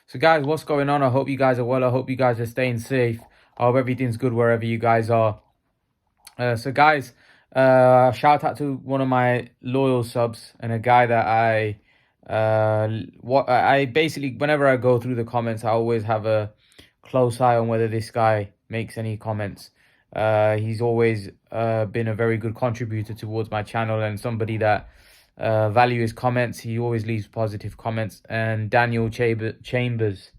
So guys, what's going on? I hope you guys are well. I hope you guys are staying safe. I hope everything's good wherever you guys are. So guys, shout out to one of my loyal subs and a guy that I basically, whenever I go through the comments, I always have a close eye on whether this guy makes any comments. He's always been a very good contributor towards my channel and somebody that value his comments. He always leaves positive comments. And Daniel Chambers,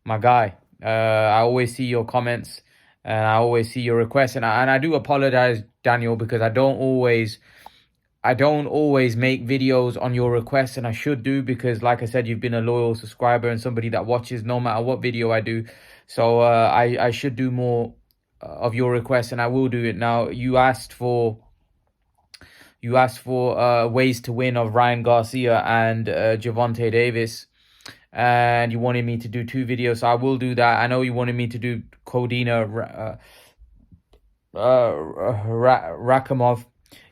my guy, I always see your comments and I always see your requests. And I do apologize, Daniel, because I don't always make videos on your requests, and I should do, because like I said, you've been a loyal subscriber and somebody that watches no matter what video I do. So I should do more of your requests, and I will do it. Now, you asked for ways to win of Ryan Garcia and Gervonta Davis, and you wanted me to do 2 videos, so I will do that. I know you wanted me to do Kodina Rakamov.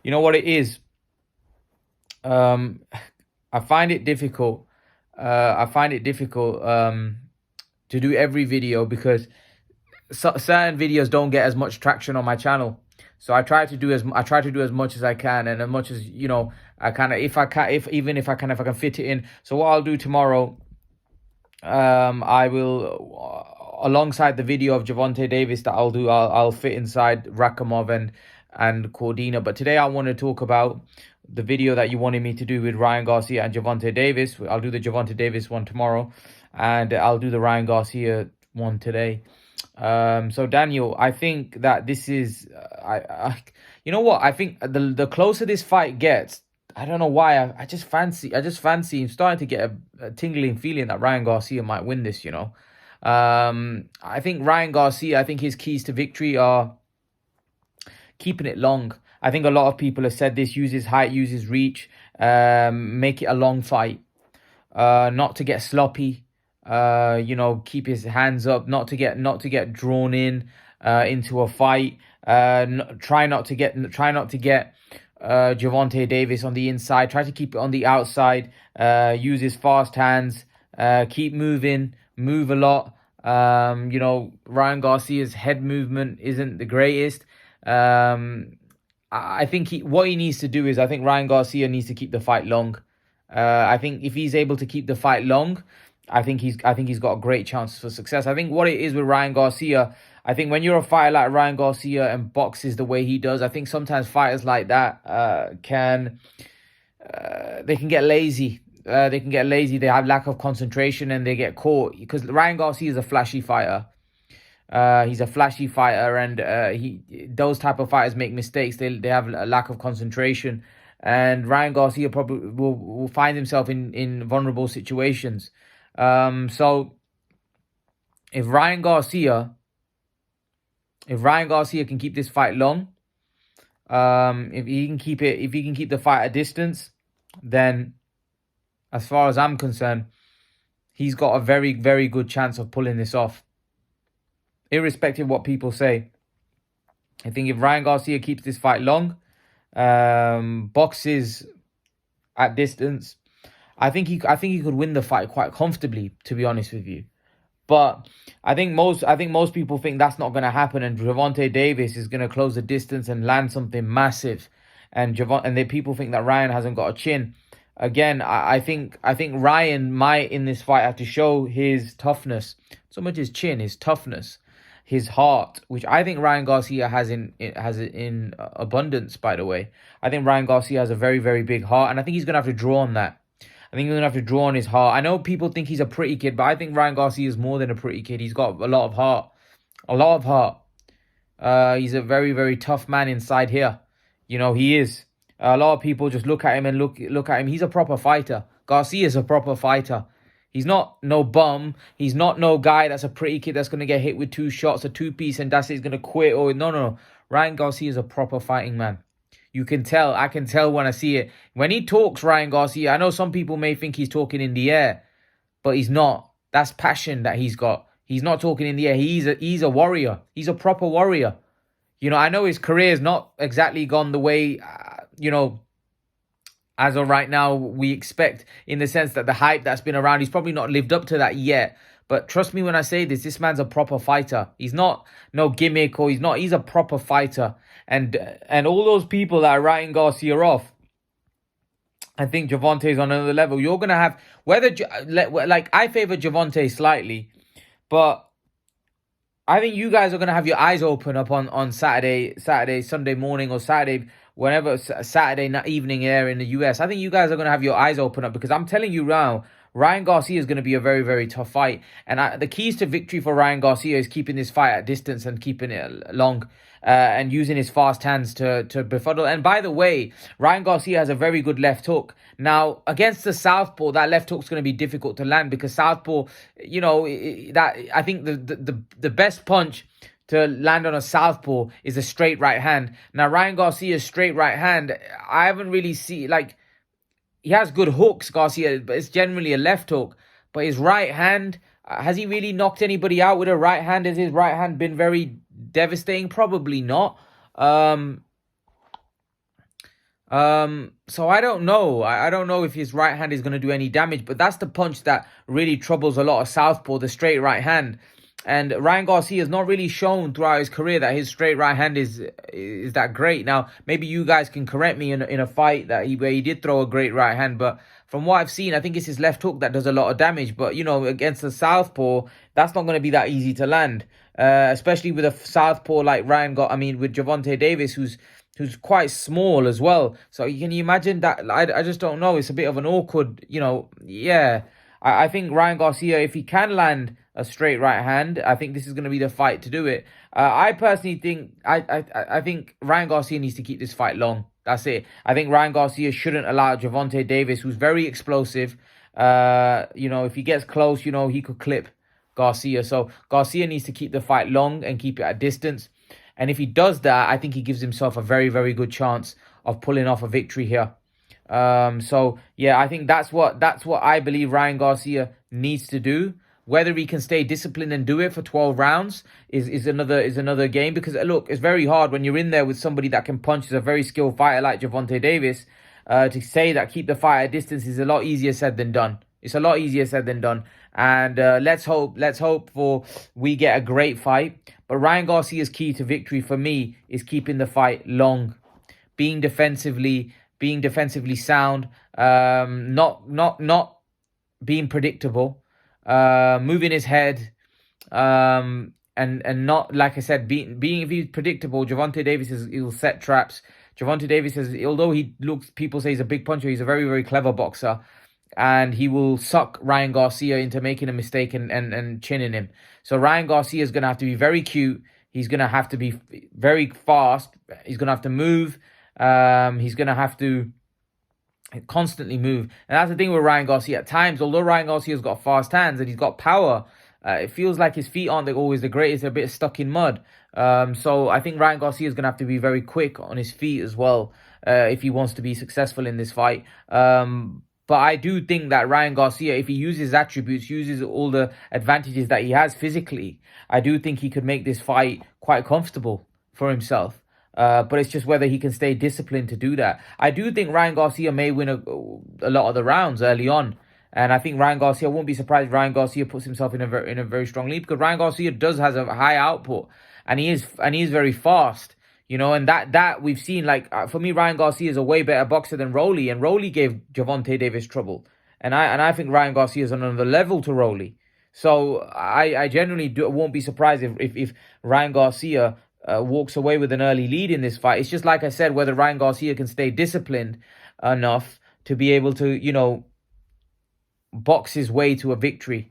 You know what it is? I find it difficult. To do every video, because certain videos don't get as much traction on my channel. So I try to do as much as I can, and as much as I kind of, if I can fit it in. So what I'll do tomorrow, I will, alongside the video of Gervonta Davis that I'll do, I'll fit inside Rakamov and Cordina. But today I want to talk about the video that you wanted me to do with Ryan Garcia and Gervonta Davis. I'll do the Gervonta Davis one tomorrow, and I'll do the Ryan Garcia one today. So Daniel, I think that this is, you know what? I think the closer this fight gets, I don't know why, I just fancy, I'm starting to get a tingling feeling that Ryan Garcia might win this, I think Ryan Garcia, I think his keys to victory are keeping it long. I think a lot of people have said this: use his height, use his reach, make it a long fight, not to get sloppy, keep his hands up, not to get drawn into a fight. Try not to get Gervonta Davis on the inside. Try to keep it on the outside. Use his fast hands. Keep moving. Move a lot. Ryan Garcia's head movement isn't the greatest. I think what he needs to do is, I think Ryan Garcia needs to keep the fight long. I think if he's able to keep the fight long, I think he's got a great chance for success. I think what it is with Ryan Garcia, I think when you're a fighter like Ryan Garcia and boxes the way he does, I think sometimes fighters like that can get lazy. They have lack of concentration and they get caught, because Ryan Garcia is a flashy fighter. He's a flashy fighter, and those type of fighters make mistakes. They have a lack of concentration, and Ryan Garcia probably will find himself in vulnerable situations. So if Ryan Garcia can keep this fight long, if he can keep the fight at distance, then as far as I'm concerned, he's got a very, very good chance of pulling this off. Irrespective of what people say, I think if Ryan Garcia keeps this fight long, boxes at distance, I think he could win the fight quite comfortably, to be honest with you. But I think most people think that's not going to happen, and Gervonta Davis is going to close the distance and land something massive, and people think that Ryan hasn't got a chin. Again, I think Ryan might in this fight have to show his toughness, not so much his chin, his toughness, his heart, which I think Ryan Garcia has in abundance. By the way, I think Ryan Garcia has a very, very big heart, and I think he's going to have to draw on that. I think he's going to have to draw on his heart. I know people think he's a pretty kid, but I think Ryan Garcia is more than a pretty kid. He's got a lot of heart. A lot of heart. He's a very, very tough man inside here. He is. A lot of people just look at him and look at him. He's a proper fighter. Garcia is a proper fighter. He's not no bum. He's not no guy that's a pretty kid that's going to get hit with 2 shots, a 2-piece, and that's it, he's going to quit. No. Ryan Garcia is a proper fighting man. You can tell. I can tell when I see it. When he talks, Ryan Garcia, I know some people may think he's talking in the air, but he's not. That's passion that he's got. He's not talking in the air. He's a warrior. He's a proper warrior. I know his career's not exactly gone the way, as of right now we expect, in the sense that the hype that's been around, he's probably not lived up to that yet. But trust me when I say this man's a proper fighter. He's not no gimmick, or he's a proper fighter. And all those people that are writing Garcia off, I think Gervonta is on another level. You're gonna have I favor Gervonta slightly, but I think you guys are gonna have your eyes open up on Saturday, Sunday morning, or Saturday, whenever Saturday evening here in the US. I think you guys are gonna have your eyes open up, because I'm telling you now, Ryan Garcia is going to be a very, very tough fight. And the keys to victory for Ryan Garcia is keeping this fight at distance and keeping it long, and using his fast hands to befuddle. And by the way, Ryan Garcia has a very good left hook. Now, against the southpaw, that left hook's going to be difficult to land, because southpaw, I think the best punch to land on a southpaw is a straight right hand. Now, Ryan Garcia's straight right hand, I haven't really seen, he has good hooks, Garcia, but it's generally a left hook. But his right hand, has he really knocked anybody out with a right hand? Has his right hand been very devastating? Probably not. So I don't know. I don't know if his right hand is going to do any damage. But that's the punch that really troubles a lot of southpaw, the straight right hand. And Ryan Garcia has not really shown throughout his career that his straight right hand is that great. Now, maybe you guys can correct me in a fight where he did throw a great right hand, but from what I've seen, I think it's his left hook that does a lot of damage. But, against the southpaw, that's not going to be that easy to land, especially with a southpaw like with Gervonta Davis, who's quite small as well. So can you imagine that? I just don't know. It's a bit of an awkward, yeah. I think Ryan Garcia, if he can land a straight right hand, I think this is going to be the fight to do it. I personally think I think Ryan Garcia needs to keep this fight long. That's it. I think Ryan Garcia shouldn't allow Gervonta Davis, who's very explosive. If he gets close, he could clip Garcia. So Garcia needs to keep the fight long and keep it at distance. And if he does that, I think he gives himself a very, very good chance of pulling off a victory here. So yeah, I think that's what I believe Ryan Garcia needs to do. Whether he can stay disciplined and do it for 12 rounds is another game, because look, it's very hard when you're in there with somebody that can punch, is a very skilled fighter like Gervonta Davis. To say that keep the fight at distance is a lot easier said than done. It's a lot easier said than done. And let's hope for we get a great fight. But Ryan Garcia's key to victory for me is keeping the fight long, being defensively sound, not being predictable, moving his head, and not, like I said, being if he's predictable. Gervonta Davis he'll set traps. Gervonta Davis although people say he's a big puncher, he's a very, very clever boxer, and he will suck Ryan Garcia into making a mistake and chinning him. So Ryan Garcia is going to have to be very cute. He's going to have to be very fast. He's going to have to move. He's going to have to constantly move. And that's the thing with Ryan Garcia. At times, although Ryan Garcia's got fast hands and he's got power, it feels like his feet aren't always the greatest. They're a bit stuck in mud. So I think Ryan Garcia is going to have to be very quick on his feet as well, if he wants to be successful in this fight. But I do think that Ryan Garcia, if he uses his attributes, uses all the advantages that he has physically, I do think he could make this fight quite comfortable for himself. But it's just whether he can stay disciplined to do that. I do think Ryan Garcia may win a lot of the rounds early on. And I think Ryan Garcia, won't be surprised if Ryan Garcia puts himself in a very strong lead, because Ryan Garcia has a high output, and he is very fast. And that we've seen, for me, Ryan Garcia is a way better boxer than Rolly, and Rolly gave Gervonta Davis trouble. And I think Ryan Garcia is on another level to Rolly. So I generally won't be surprised if Ryan Garcia walks away with an early lead in this fight. It's just like I said, whether Ryan Garcia can stay disciplined enough to be able to, box his way to a victory,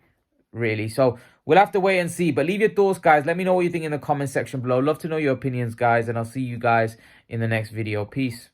really. So we'll have to wait and see. But leave your thoughts, guys. Let me know what you think in the comment section below. Love to know your opinions, guys. And I'll see you guys in the next video. Peace.